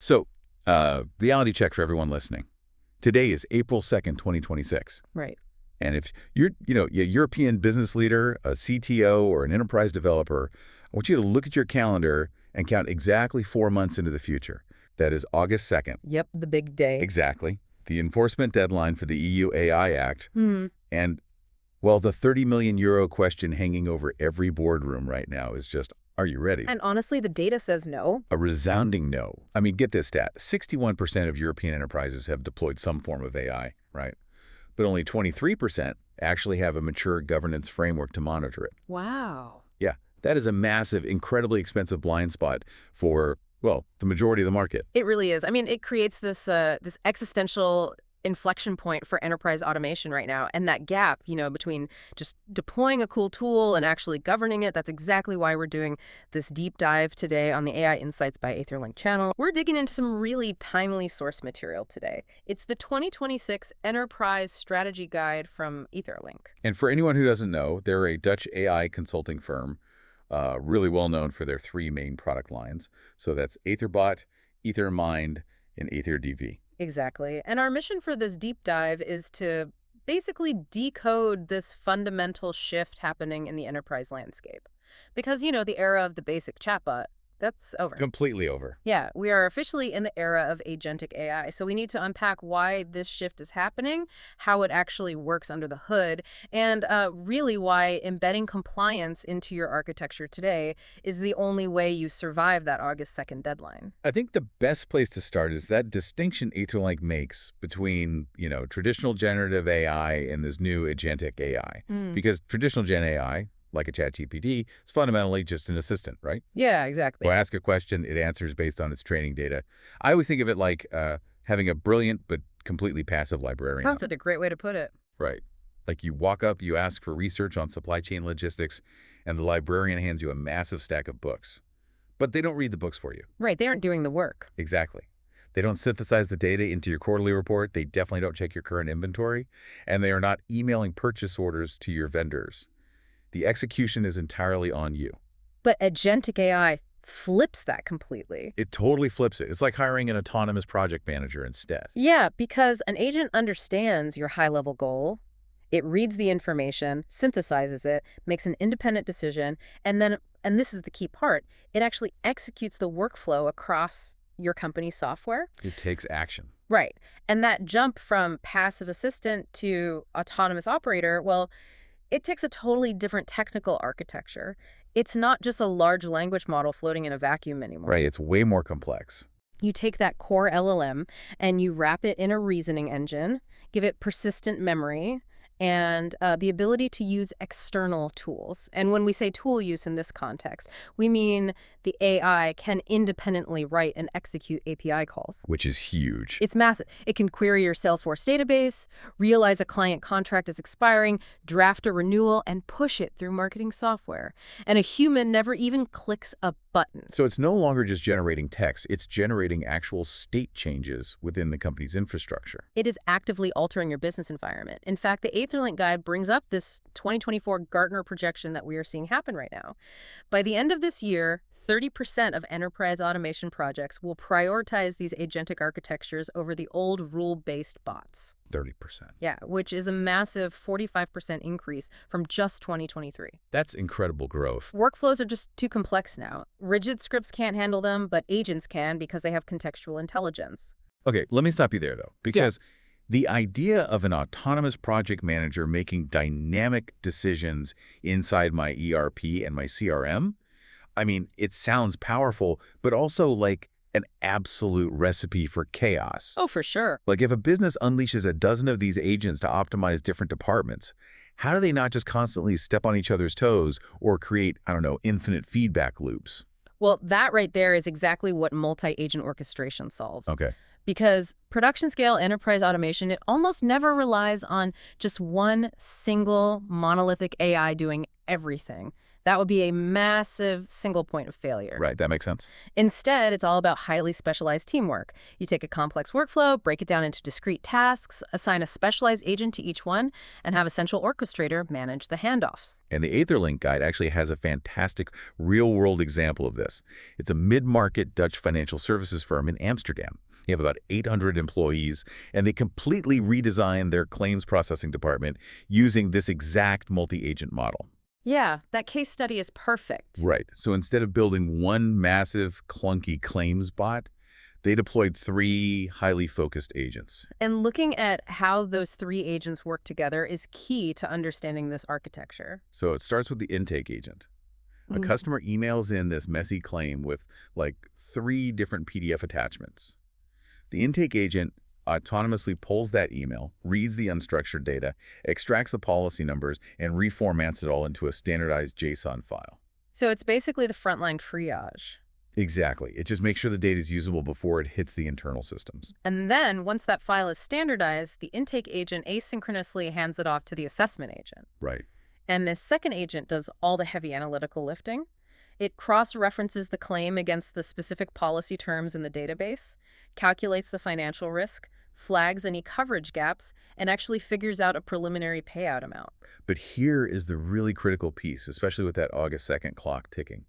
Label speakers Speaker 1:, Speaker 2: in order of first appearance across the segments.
Speaker 1: So, reality check for everyone listening. Today is April 2nd, 2026.
Speaker 2: Right.
Speaker 1: And if you're, a European business leader, a CTO, or an enterprise developer, I want you to look at your calendar and count exactly 4 months into the future. That is August 2nd.
Speaker 2: Yep, the big day.
Speaker 1: Exactly. The enforcement deadline for the EU AI Act. And, well, the 30 million euro question hanging over every boardroom right now is just, are you ready?
Speaker 2: And honestly, the data says no.
Speaker 1: A resounding no. I mean, get this stat. 61% of European enterprises have deployed some form of AI, right? But only 23% actually have a mature governance framework to monitor it.
Speaker 2: Wow.
Speaker 1: Yeah, that is a massive, incredibly expensive blind spot for, well, the majority of the market.
Speaker 2: It really is. I mean, it creates this existential inflection point for enterprise automation right now. And that gap, between just deploying a cool tool and actually governing it, that's exactly why we're doing this deep dive today on the AI Insights by AetherLink channel. We're digging into some really timely source material today. It's the 2026 Enterprise Strategy Guide from AetherLink.
Speaker 1: And for anyone who doesn't know, they're a Dutch AI consulting firm, really well known for their 3 main product lines. So that's AetherBot, AetherMind, and AetherDV.
Speaker 2: Exactly. And our mission for this deep dive is to basically decode this fundamental shift happening in the enterprise landscape. Because, the era of the basic chatbot, that's over.
Speaker 1: Completely over.
Speaker 2: Yeah, we are officially in the era of agentic AI. So we need to unpack why this shift is happening, how it actually works under the hood, and really why embedding compliance into your architecture today is the only way you survive that August 2nd deadline.
Speaker 1: I think the best place to start is that distinction AetherLink makes between, traditional generative AI and this new agentic AI. Because traditional gen AI, like a ChatGPT, is fundamentally just an assistant, right?
Speaker 2: Yeah, exactly.
Speaker 1: So I ask a question, it answers based on its training data. I always think of it like having a brilliant but completely passive librarian.
Speaker 2: That's a great way to put it.
Speaker 1: Right. Like you walk up, you ask for research on supply chain logistics, and the librarian hands you a massive stack of books. But they don't read the books for you.
Speaker 2: Right, they aren't doing the work.
Speaker 1: Exactly. They don't synthesize the data into your quarterly report. They definitely don't check your current inventory. And they are not emailing purchase orders to your vendors. The execution is entirely on you.
Speaker 2: But agentic AI flips that completely.
Speaker 1: It totally flips it. It's like hiring an autonomous project manager instead.
Speaker 2: Yeah, because an agent understands your high-level goal. It reads the information, synthesizes it, makes an independent decision, and then, and this is the key part, it actually executes the workflow across your company's software.
Speaker 1: It takes action.
Speaker 2: Right. And that jump from passive assistant to autonomous operator, well, it takes a totally different technical architecture. It's not just a large language model floating in a vacuum anymore.
Speaker 1: Right, it's way more complex.
Speaker 2: You take that core LLM and you wrap it in a reasoning engine, give it persistent memory, and the ability to use external tools. And when we say tool use in this context, we mean the AI can independently write and execute API calls.
Speaker 1: Which is huge.
Speaker 2: It's massive. It can query your Salesforce database, realize a client contract is expiring, draft a renewal, and push it through marketing software. And a human never even clicks a button.
Speaker 1: So it's no longer just generating text, it's generating actual state changes within the company's infrastructure.
Speaker 2: It is actively altering your business environment. In fact, the AetherLink guide brings up this 2024 Gartner projection that we are seeing happen right now. By the end of this year, 30% of enterprise automation projects will prioritize these agentic architectures over the old rule-based bots.
Speaker 1: 30%.
Speaker 2: Yeah, which is a massive 45% increase from just 2023.
Speaker 1: That's incredible growth.
Speaker 2: Workflows are just too complex now. Rigid scripts can't handle them, but agents can because they have contextual intelligence.
Speaker 1: Okay, let me stop you there, though, because the idea of an autonomous project manager making dynamic decisions inside my ERP and my CRM, I mean, it sounds powerful, but also like an absolute recipe for chaos.
Speaker 2: Oh, for sure.
Speaker 1: Like if a business unleashes a dozen of these agents to optimize different departments, how do they not just constantly step on each other's toes or create, I don't know, infinite feedback loops?
Speaker 2: Well, that right there is exactly what multi-agent orchestration solves.
Speaker 1: Okay.
Speaker 2: Because production scale enterprise automation, it almost never relies on just one single monolithic AI doing everything. That would be a massive single point of failure.
Speaker 1: Right, that makes sense.
Speaker 2: Instead, it's all about highly specialized teamwork. You take a complex workflow, break it down into discrete tasks, assign a specialized agent to each one, and have a central orchestrator manage the handoffs.
Speaker 1: And the AetherLink guide actually has a fantastic real-world example of this. It's a mid-market Dutch financial services firm in Amsterdam. You have about 800 employees, and they completely redesigned their claims processing department using this exact multi-agent model.
Speaker 2: Yeah, that case study is perfect.
Speaker 1: Right. So instead of building one massive, clunky claims bot, they deployed 3 highly focused agents.
Speaker 2: And looking at how those 3 agents work together is key to understanding this architecture.
Speaker 1: So it starts with the intake agent. A customer emails in this messy claim with like 3 different PDF attachments. The intake agent autonomously pulls that email, reads the unstructured data, extracts the policy numbers, and reformats it all into a standardized JSON file.
Speaker 2: So it's basically the frontline triage.
Speaker 1: Exactly. It just makes sure the data is usable before it hits the internal systems.
Speaker 2: And then, once that file is standardized, the intake agent asynchronously hands it off to the assessment agent.
Speaker 1: Right.
Speaker 2: And this second agent does all the heavy analytical lifting. It cross-references the claim against the specific policy terms in the database, calculates the financial risk, flags any coverage gaps, and actually figures out a preliminary payout amount.
Speaker 1: But here is the really critical piece, especially with that August 2nd clock ticking.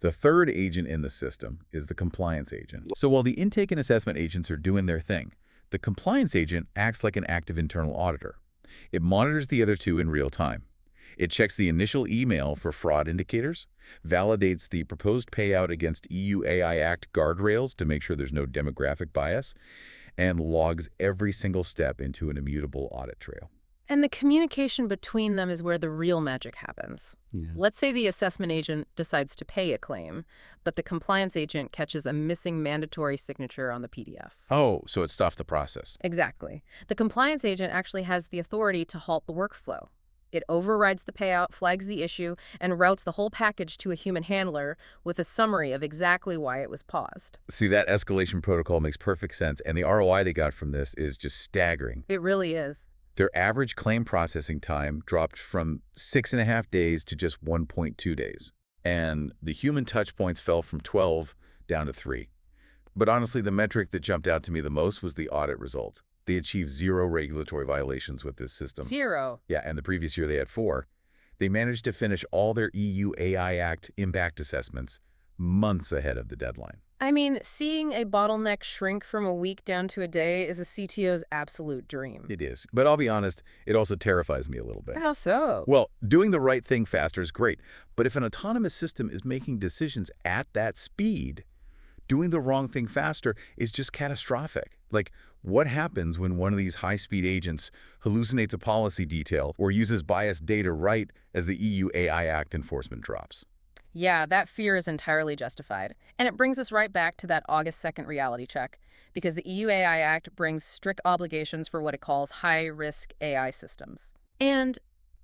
Speaker 1: The third agent in the system is the compliance agent. So while the intake and assessment agents are doing their thing, the compliance agent acts like an active internal auditor. It monitors the other 2 in real time. It checks the initial email for fraud indicators, validates the proposed payout against EU AI Act guardrails to make sure there's no demographic bias, and logs every single step into an immutable audit trail.
Speaker 2: And the communication between them is where the real magic happens.
Speaker 1: Yeah.
Speaker 2: Let's say the assessment agent decides to pay a claim, but the compliance agent catches a missing mandatory signature on the PDF.
Speaker 1: Oh, so it stopped the process.
Speaker 2: Exactly. The compliance agent actually has the authority to halt the workflow. It overrides the payout, flags the issue, and routes the whole package to a human handler with a summary of exactly why it was paused.
Speaker 1: See, that escalation protocol makes perfect sense, and the ROI they got from this is just staggering.
Speaker 2: It really is.
Speaker 1: Their average claim processing time dropped from 6.5 days to just 1.2 days. And the human touch points fell from 12 down to 3. But honestly, the metric that jumped out to me the most was the audit result. They achieved 0 regulatory violations with this system.
Speaker 2: 0.
Speaker 1: Yeah, and the previous year they had 4. They managed to finish all their EU AI Act impact assessments months ahead of the deadline.
Speaker 2: I mean, seeing a bottleneck shrink from a week down to a day is a CTO's absolute dream.
Speaker 1: It is. But I'll be honest, it also terrifies me a little bit.
Speaker 2: How so?
Speaker 1: Well, doing the right thing faster is great. But if an autonomous system is making decisions at that speed, doing the wrong thing faster is just catastrophic. Like, what happens when one of these high-speed agents hallucinates a policy detail or uses biased data right as the EU AI Act enforcement drops?
Speaker 2: Yeah, that fear is entirely justified. And it brings us right back to that August 2nd reality check, because the EU AI Act brings strict obligations for what it calls high-risk AI systems. And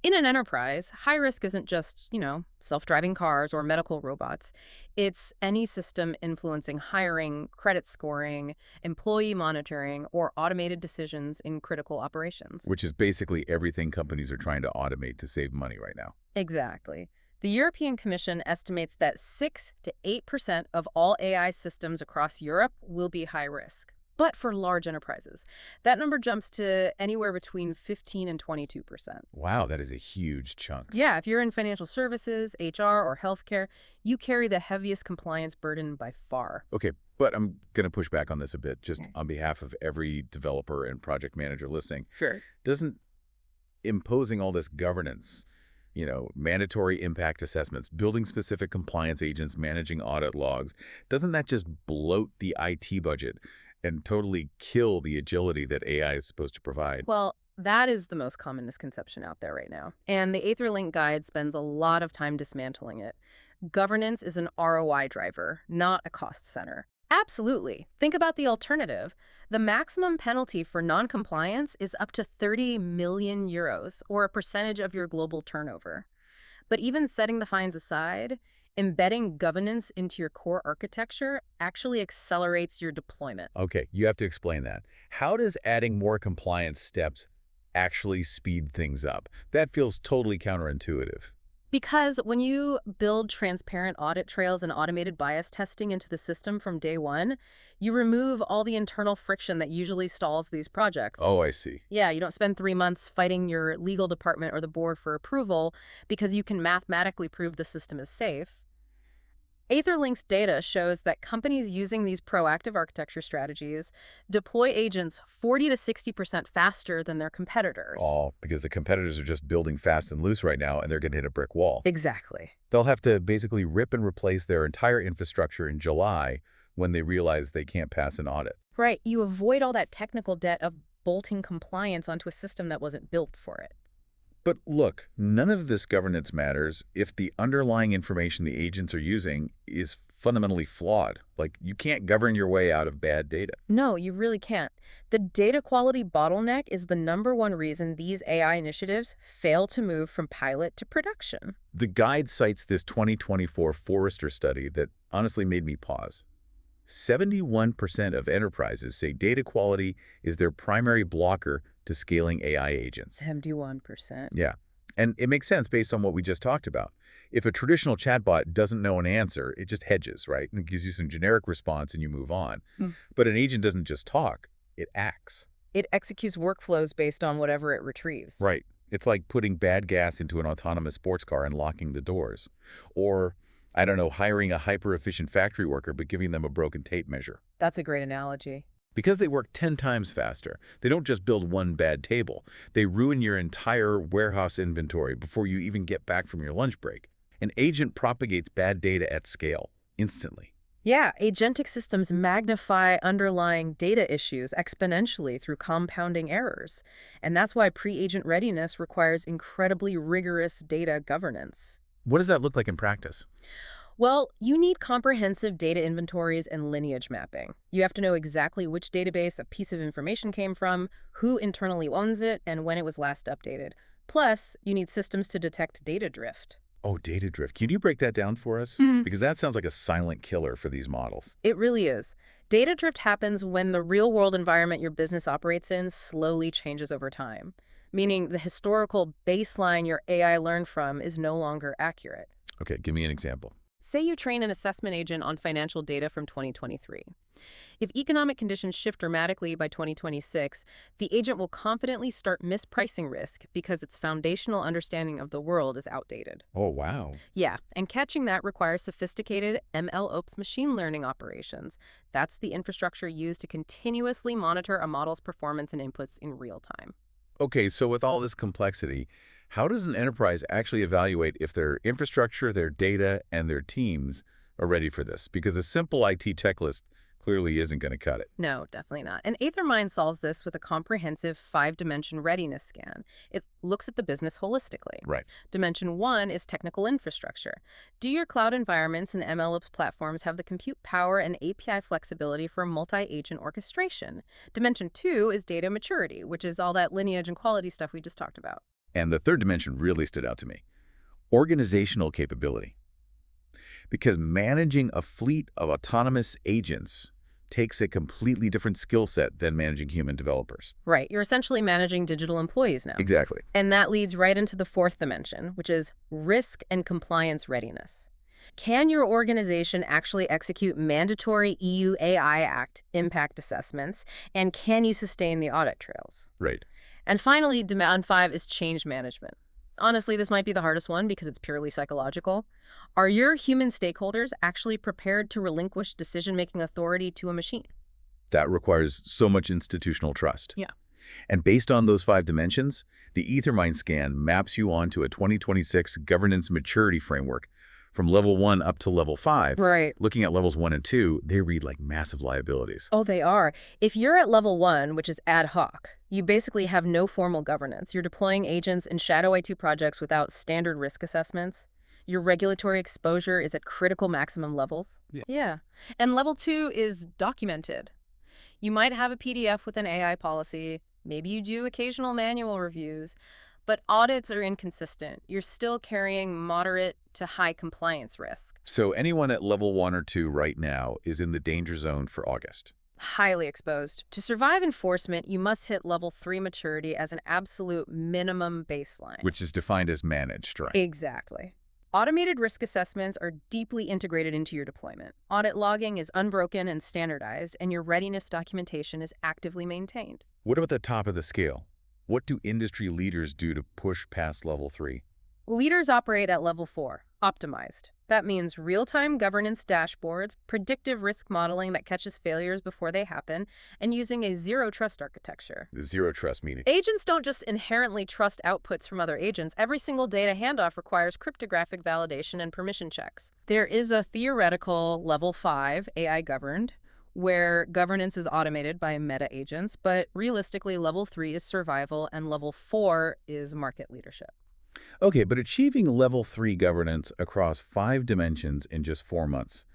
Speaker 2: in an enterprise, high risk isn't just, self-driving cars or medical robots. It's any system influencing hiring, credit scoring, employee monitoring, or automated decisions in critical operations.
Speaker 1: Which is basically everything companies are trying to automate to save money right now.
Speaker 2: Exactly. The European Commission estimates that 6 to 8% of all AI systems across Europe will be high risk. But for large enterprises, that number jumps to anywhere between 15 and 22%.
Speaker 1: Wow, that is a huge chunk.
Speaker 2: Yeah, if you're in financial services, HR, or healthcare, you carry the heaviest compliance burden by far.
Speaker 1: Okay, but I'm going to push back on this a bit, just on behalf of every developer and project manager listening.
Speaker 2: Sure.
Speaker 1: Doesn't imposing all this governance, mandatory impact assessments, building specific compliance agents, managing audit logs, doesn't that just bloat the IT budget and totally kill the agility that AI is supposed to provide?
Speaker 2: Well, that is the most common misconception out there right now. And the AetherLink guide spends a lot of time dismantling it. Governance is an ROI driver, not a cost center. Absolutely. Think about the alternative. The maximum penalty for non-compliance is up to 30 million euros, or a percentage of your global turnover. But even setting the fines aside, embedding governance into your core architecture actually accelerates your deployment.
Speaker 1: Okay, you have to explain that. How does adding more compliance steps actually speed things up? That feels totally counterintuitive.
Speaker 2: Because when you build transparent audit trails and automated bias testing into the system from day one, you remove all the internal friction that usually stalls these projects.
Speaker 1: Oh, I see.
Speaker 2: Yeah, you don't spend 3 months fighting your legal department or the board for approval because you can mathematically prove the system is safe. AetherLink's data shows that companies using these proactive architecture strategies deploy agents 40 to 60% faster than their competitors.
Speaker 1: All because the competitors are just building fast and loose right now, and they're going to hit a brick wall.
Speaker 2: Exactly.
Speaker 1: They'll have to basically rip and replace their entire infrastructure in July when they realize they can't pass an audit.
Speaker 2: Right. You avoid all that technical debt of bolting compliance onto a system that wasn't built for it.
Speaker 1: But look, none of this governance matters if the underlying information the agents are using is fundamentally flawed. Like, you can't govern your way out of bad data.
Speaker 2: No, you really can't. The data quality bottleneck is the #1 reason these AI initiatives fail to move from pilot to production.
Speaker 1: The guide cites this 2024 Forrester study that honestly made me pause. 71% of enterprises say data quality is their primary blocker to scaling AI agents.
Speaker 2: 71%.
Speaker 1: Yeah. And it makes sense based on what we just talked about. If a traditional chatbot doesn't know an answer, it just hedges, right? And it gives you some generic response and you move on. But an agent doesn't just talk, it acts.
Speaker 2: It executes workflows based on whatever it retrieves.
Speaker 1: Right. It's like putting bad gas into an autonomous sports car and locking the doors. Or, I don't know, hiring a hyper-efficient factory worker but giving them a broken tape measure.
Speaker 2: That's a great analogy.
Speaker 1: Because they work 10 times faster. They don't just build one bad table. They ruin your entire warehouse inventory before you even get back from your lunch break. An agent propagates bad data at scale, instantly.
Speaker 2: Yeah, agentic systems magnify underlying data issues exponentially through compounding errors. And that's why pre-agent readiness requires incredibly rigorous data governance.
Speaker 1: What does that look like in practice?
Speaker 2: Well, you need comprehensive data inventories and lineage mapping. You have to know exactly which database a piece of information came from, who internally owns it, and when it was last updated. Plus, you need systems to detect data drift.
Speaker 1: Oh, data drift. Can you break that down for us? Because that sounds like a silent killer for these models.
Speaker 2: It really is. Data drift happens when the real-world environment your business operates in slowly changes over time, meaning the historical baseline your AI learned from is no longer accurate.
Speaker 1: Okay, give me an example.
Speaker 2: Say you train an assessment agent on financial data from 2023. If economic conditions shift dramatically by 2026, the agent will confidently start mispricing risk because its foundational understanding of the world is outdated.
Speaker 1: Oh, wow.
Speaker 2: Yeah, and catching that requires sophisticated MLOps machine learning operations. That's the infrastructure used to continuously monitor a model's performance and inputs in real time.
Speaker 1: Okay, so with all this complexity, how does an enterprise actually evaluate if their infrastructure, their data, and their teams are ready for this? Because a simple IT checklist clearly isn't going to cut it.
Speaker 2: No, definitely not. And AetherMind solves this with a comprehensive 5-dimension readiness scan. It looks at the business holistically.
Speaker 1: Right.
Speaker 2: Dimension 1 is technical infrastructure. Do your cloud environments and MLOps platforms have the compute power and API flexibility for multi-agent orchestration? Dimension 2 is data maturity, which is all that lineage and quality stuff we just talked about.
Speaker 1: And the third dimension really stood out to me. Organizational capability. Because managing a fleet of autonomous agents takes a completely different skill set than managing human developers.
Speaker 2: Right. You're essentially managing digital employees now.
Speaker 1: Exactly.
Speaker 2: And that leads right into the 4th dimension, which is risk and compliance readiness. Can your organization actually execute mandatory EU AI Act impact assessments, and can you sustain the audit trails?
Speaker 1: Right.
Speaker 2: And finally, demand 5 is change management. Honestly, this might be the hardest one because it's purely psychological. Are your human stakeholders actually prepared to relinquish decision-making authority to a machine?
Speaker 1: That requires so much institutional trust.
Speaker 2: Yeah.
Speaker 1: And based on those 5 dimensions, the AetherMind scan maps you onto a 2026 governance maturity framework from level 1 up to level 5.
Speaker 2: Right.
Speaker 1: Looking at levels 1 and 2, they read like massive liabilities.
Speaker 2: Oh, they are. If you're at level 1, which is ad hoc, you basically have no formal governance. You're deploying agents in shadow IT projects without standard risk assessments. Your regulatory exposure is at critical maximum levels. Yeah. And level 2 is documented. You might have a PDF with an AI policy. Maybe you do occasional manual reviews. But audits are inconsistent. You're still carrying moderate to high compliance risk.
Speaker 1: So anyone at level 1 or 2 right now is in the danger zone for August.
Speaker 2: Highly exposed. To survive enforcement, you must hit level 3 maturity as an absolute minimum baseline.
Speaker 1: Which is defined as managed, right?
Speaker 2: Exactly. Automated risk assessments are deeply integrated into your deployment. Audit logging is unbroken and standardized, and your readiness documentation is actively maintained.
Speaker 1: What about the top of the scale? What do industry leaders do to push past level 3?
Speaker 2: Leaders operate at level 4, optimized. That means real-time governance dashboards, predictive risk modeling that catches failures before they happen, and using a zero-trust architecture.
Speaker 1: The zero trust meaning.
Speaker 2: Agents don't just inherently trust outputs from other agents. Every single data handoff requires cryptographic validation and permission checks. There is a theoretical level 5, AI governed, where governance is automated by meta agents, but realistically, level 3 is survival and level 4 is market leadership.
Speaker 1: Okay, but achieving level 3 governance across 5 dimensions in just 4 months,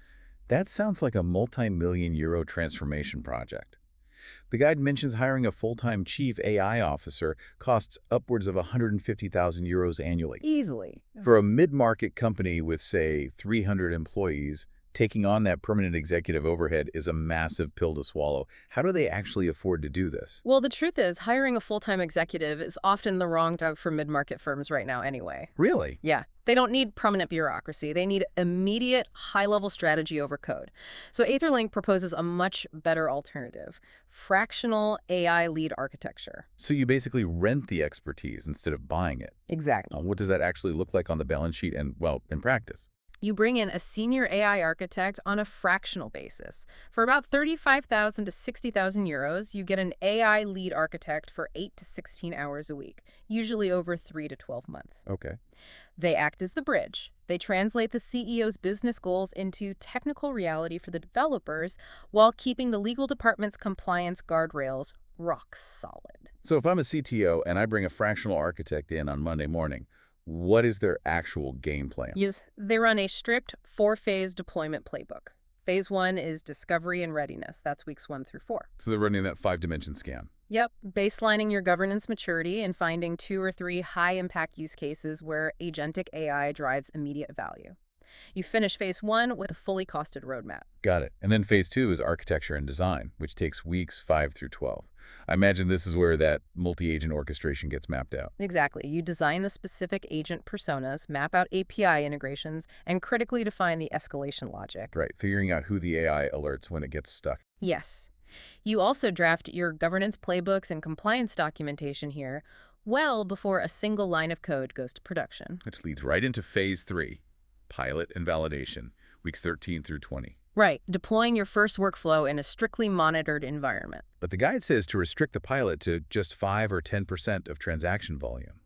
Speaker 1: that sounds like a multi-million euro transformation project. The guide mentions hiring a full-time chief AI officer costs upwards of 150,000 euros annually.
Speaker 2: Easily.
Speaker 1: For a mid-market company with, say, 300 employees, taking on that permanent executive overhead is a massive pill to swallow. How do they actually afford to do this?
Speaker 2: Well, the truth is, hiring a full-time executive is often the wrong job for mid-market firms right now anyway.
Speaker 1: Really?
Speaker 2: Yeah, they don't need permanent bureaucracy. They need immediate, high-level strategy over code. So AetherLink proposes a much better alternative, fractional AI lead architecture.
Speaker 1: So you basically rent the expertise instead of buying it.
Speaker 2: Exactly.
Speaker 1: What does that actually look like on the balance sheet and, well, in practice?
Speaker 2: You bring in a senior AI architect on a fractional basis. For about 35,000 to 60,000 euros, you get an AI lead architect for 8 to 16 hours a week, usually over 3 to 12 months.
Speaker 1: Okay.
Speaker 2: They act as the bridge. They translate the CEO's business goals into technical reality for the developers while keeping the legal department's compliance guardrails rock solid.
Speaker 1: So if I'm a CTO and I bring a fractional architect in on Monday morning, what is their actual game plan?
Speaker 2: Yes, they run a strict 4-phase deployment playbook. Phase 1 is discovery and readiness. That's weeks 1 through 4.
Speaker 1: So they're running that 5-dimension scan.
Speaker 2: Yep, baselining your governance maturity and finding 2 or 3 high-impact use cases where agentic AI drives immediate value. You finish phase 1 with a fully costed roadmap.
Speaker 1: Got it. And then phase 2 is architecture and design, which takes weeks 5 through 12. I imagine this is where that multi-agent orchestration gets mapped out.
Speaker 2: Exactly. You design the specific agent personas, map out API integrations, and critically define the escalation logic.
Speaker 1: Right, figuring out who the AI alerts when it gets stuck.
Speaker 2: Yes. You also draft your governance playbooks and compliance documentation here well before a single line of code goes to production.
Speaker 1: Which leads right into phase 3, pilot and validation, weeks 13 through 20.
Speaker 2: Right, deploying your first workflow in a strictly monitored environment.
Speaker 1: But the guide says to restrict the pilot to just 5 or 10% of transaction volume.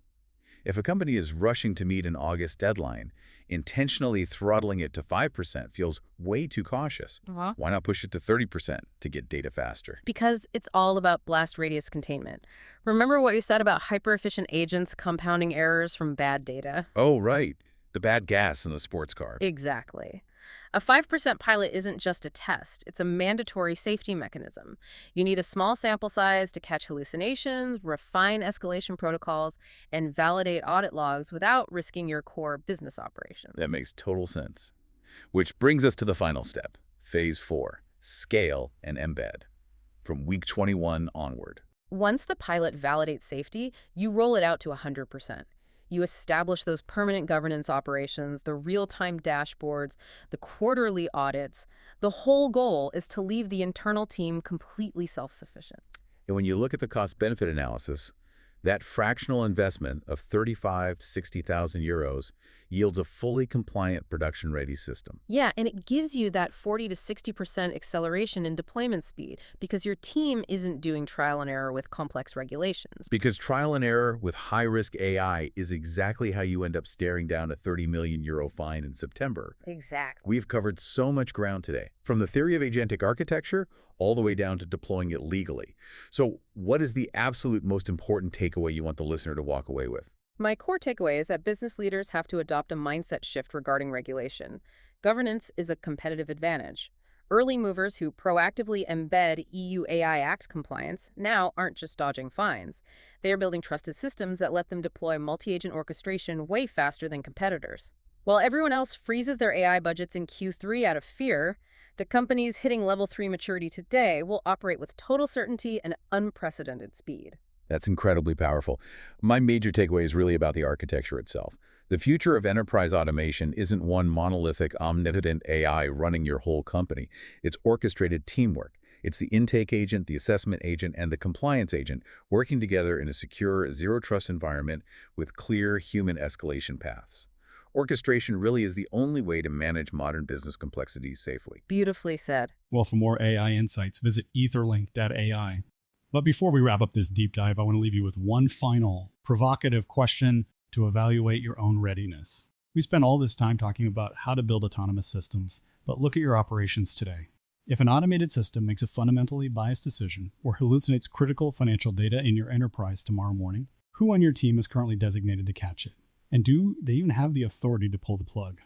Speaker 1: If a company is rushing to meet an August deadline, intentionally throttling it to 5% feels way too cautious. Why not push it to 30% to get data faster?
Speaker 2: Because it's all about blast radius containment. Remember what you said about hyper-efficient agents compounding errors from bad data?
Speaker 1: Oh, right. The bad gas in the sports car.
Speaker 2: Exactly. A 5% pilot isn't just a test, it's a mandatory safety mechanism. You need a small sample size to catch hallucinations, refine escalation protocols, and validate audit logs without risking your core business operations.
Speaker 1: That makes total sense. Which brings us to the final step, phase 4, scale and embed, from week 21 onward.
Speaker 2: Once the pilot validates safety, you roll it out to 100%. You establish those permanent governance operations, the real-time dashboards, the quarterly audits. The whole goal is to leave the internal team completely self-sufficient.
Speaker 1: And when you look at the cost-benefit analysis, that fractional investment of 35 to 60,000 euros yields a fully compliant production-ready system.
Speaker 2: Yeah, and it gives you that 40 to 60% acceleration in deployment speed because your team isn't doing trial and error with complex regulations.
Speaker 1: Because trial and error with high-risk AI is exactly how you end up staring down a 30 million euro fine in September.
Speaker 2: Exactly.
Speaker 1: We've covered so much ground today, from the theory of agentic architecture all the way down to deploying it legally. So what is the absolute most important takeaway you want the listener to walk away with?
Speaker 2: My core takeaway is that business leaders have to adopt a mindset shift regarding regulation. Governance is a competitive advantage. Early movers who proactively embed EU AI Act compliance now aren't just dodging fines. They are building trusted systems that let them deploy multi-agent orchestration way faster than competitors. While everyone else freezes their AI budgets in Q3 out of fear, the companies hitting level 3 maturity today will operate with total certainty and unprecedented speed.
Speaker 1: That's incredibly powerful. My major takeaway is really about the architecture itself. The future of enterprise automation isn't one monolithic, omnipotent AI running your whole company. It's orchestrated teamwork. It's the intake agent, the assessment agent, and the compliance agent working together in a secure, zero-trust environment with clear human escalation paths. Orchestration really is the only way to manage modern business complexities safely.
Speaker 2: Beautifully said.
Speaker 3: Well, for more AI insights, visit etherlink.ai. But before we wrap up this deep dive, I want to leave you with one final provocative question to evaluate your own readiness. We spent all this time talking about how to build autonomous systems, but look at your operations today. If an automated system makes a fundamentally biased decision or hallucinates critical financial data in your enterprise tomorrow morning, who on your team is currently designated to catch it? And do they even have the authority to pull the plug?